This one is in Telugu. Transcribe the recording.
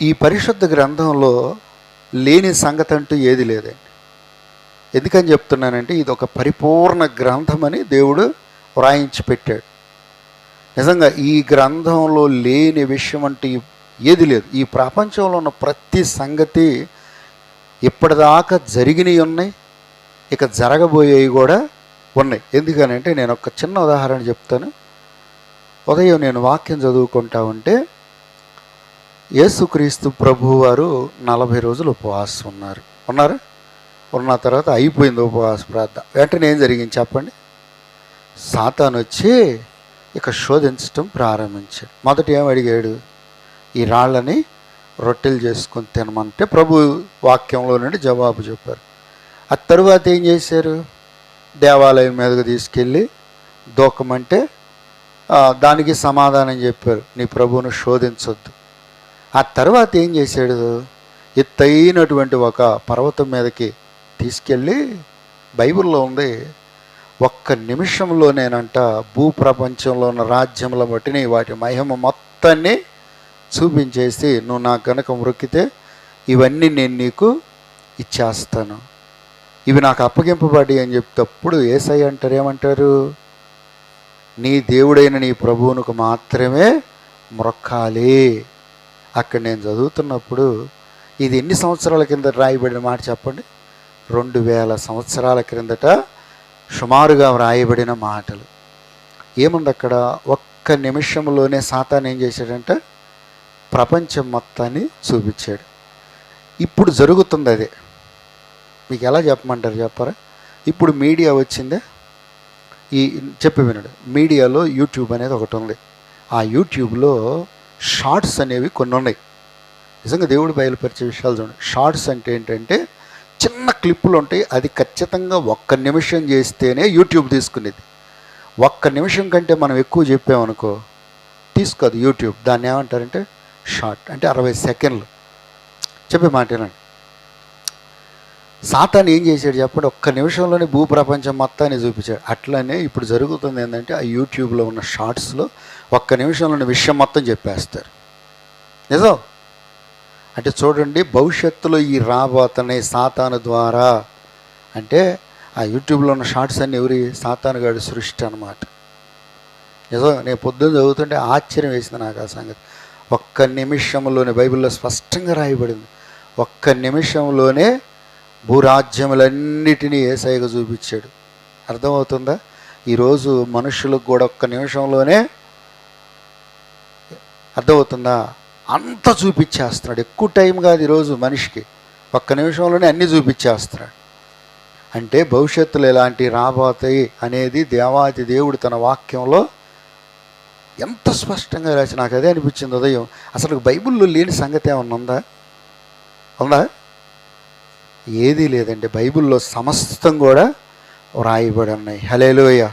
ఈ పరిశుద్ధ గ్రంథంలో లేని సంగతి అంటూ ఏది లేదండి. ఎందుకని చెప్తున్నానంటే ఇది ఒక పరిపూర్ణ గ్రంథమని దేవుడు వ్రాయించి పెట్టాడు. నిజంగా ఈ గ్రంథంలో లేని విషయం అంటూ ఏది లేదు. ఈ ప్రపంచంలో ఉన్న ప్రతి సంగతి ఇప్పటిదాకా జరిగినవి ఉన్నాయి, ఇక జరగబోయేవి కూడా ఉన్నాయి. ఎందుకనంటే నేను ఒక చిన్న ఉదాహరణ చెప్తాను. ఉదయం నేను వాక్యం చదువుకుంటా ఉంటే యేసుక్రీస్తు ప్రభువారు 40 రోజులు ఉపవాసం ఉన్నారు. ఉన్న తర్వాత అయిపోయింది ఉపవాస ప్రార్థన. వెంటనే ఏం జరిగింది చెప్పండి? సాతాను వచ్చి ఇక శోధించటం ప్రారంభించాడు. మొదట ఏం అడిగాడు? ఈ రాళ్ళని రొట్టెలు చేసుకొని తినమంటే ప్రభు వాక్యంలో నుండి జవాబు చెప్పారు. ఆ తరువాత ఏం చేశారు? దేవాలయం మీదకు తీసుకెళ్ళి దూకమంటే దానికి సమాధానం చెప్పారు, నీ ప్రభువును శోధించొద్దు. ఆ తర్వాత ఏం చేశాడు? ఎత్తైనటువంటి ఒక పర్వతం మీదకి తీసుకెళ్ళి, బైబిల్లో ఉంది, ఒక్క నిమిషంలోనేనంట భూప్రపంచంలో ఉన్న రాజ్యముల బట్టిని వాటి మహిమ మొత్తాన్ని చూపించేసి, నువ్వు నాకు కనుక మొక్కితే ఇవన్నీ నేను నీకు ఇచ్చేస్తాను, ఇవి నాకు అప్పగింపబడి అని చెప్తేప్పుడు యేసయ్య అంటారు, ఏమంటారు? నీ దేవుడైన నీ ప్రభువునికి మాత్రమే మొక్కాలి. అక్కడ నేను చదువుతున్నప్పుడు ఇది ఎన్ని సంవత్సరాల కింద రాయబడిన మాట చెప్పండి? 2000 సంవత్సరాల క్రిందట సుమారుగా వ్రాయబడిన మాటలు. ఏముంది అక్కడ? ఒక్క నిమిషంలోనే సాతాను ఏం చేశాడంటే ప్రపంచం మొత్తాన్ని చూపించాడు. ఇప్పుడు జరుగుతుంది అదే. మీకు ఎలా చెప్పమంటారు చెప్పరా? ఇప్పుడు మీడియా వచ్చిందే, చెప్పి వినడు. మీడియాలో యూట్యూబ్ అనేది ఒకటి ఉంది. ఆ యూట్యూబ్లో షార్ట్స్ అనేవి కొన్ని ఉన్నాయి. నిజంగా దేవుడు బయలుపరిచే విషయాలు చూడండి. షార్ట్స్ అంటే ఏంటంటే చిన్న క్లిప్పులు ఉంటాయి. అది ఖచ్చితంగా 1 నిమిషం చేస్తేనే యూట్యూబ్ తీసుకునేది. 1 నిమిషం కంటే మనం ఎక్కువ చెప్పామనుకో తీసుకోదు యూట్యూబ్. దాన్ని ఏమంటారంటే షార్ట్. అంటే 60 సెకండ్లు. చెప్పే మాటేనండి. సాతాను ఏం చేశాడు చెప్పండి? 1 నిమిషంలోనే భూప్రపంచం మొత్తాన్ని చూపించాడు. అట్లనే ఇప్పుడు జరుగుతుంది ఏంటంటే ఆ యూట్యూబ్లో ఉన్న షార్ట్స్లో 1 నిమిషంలోని విషయం మొత్తం చెప్పేస్తారు. నిజం. అంటే చూడండి, భవిష్యత్తులో ఈ రాబోతున్న సాతాను ద్వారా, అంటే ఆ యూట్యూబ్లో ఉన్న షార్ట్స్ అన్నీ ఎవరి? సాతానుగాడి సృష్టి అన్నమాట. నిజం. నేను పొద్దున్న చదువుతుంటే ఆశ్చర్యం వేసింది నాకు ఆ సంగతి. 1 నిమిషంలోనే బైబిల్లో స్పష్టంగా రాయబడింది. 1 నిమిషంలోనే భూరాజ్యములన్నిటినీ యేసయ్యగా చూపించాడు. అర్థమవుతుందా? ఈరోజు మనుషులకు కూడా 1 నిమిషంలోనే అర్థమవుతుందా? అంత చూపించేస్తున్నాడు. ఎక్కువ టైం కాదు ఈరోజు మనిషికి. 1 నిమిషంలోనే అన్నీ చూపించేస్తున్నాడు. అంటే భవిష్యత్తులో ఎలాంటి రాబోతాయి అనేది దేవాది దేవుడు తన వాక్యంలో ఎంత స్పష్టంగా రాసి, నాకు అదే అనిపించింది ఉదయం. అసలు బైబిల్లో లేని సంగతి ఏమన్నా ఉందా? ఏదీ లేదండి. బైబిల్లో సమస్తం కూడా వ్రాయబడి ఉన్నాయి. హల్లెలూయా.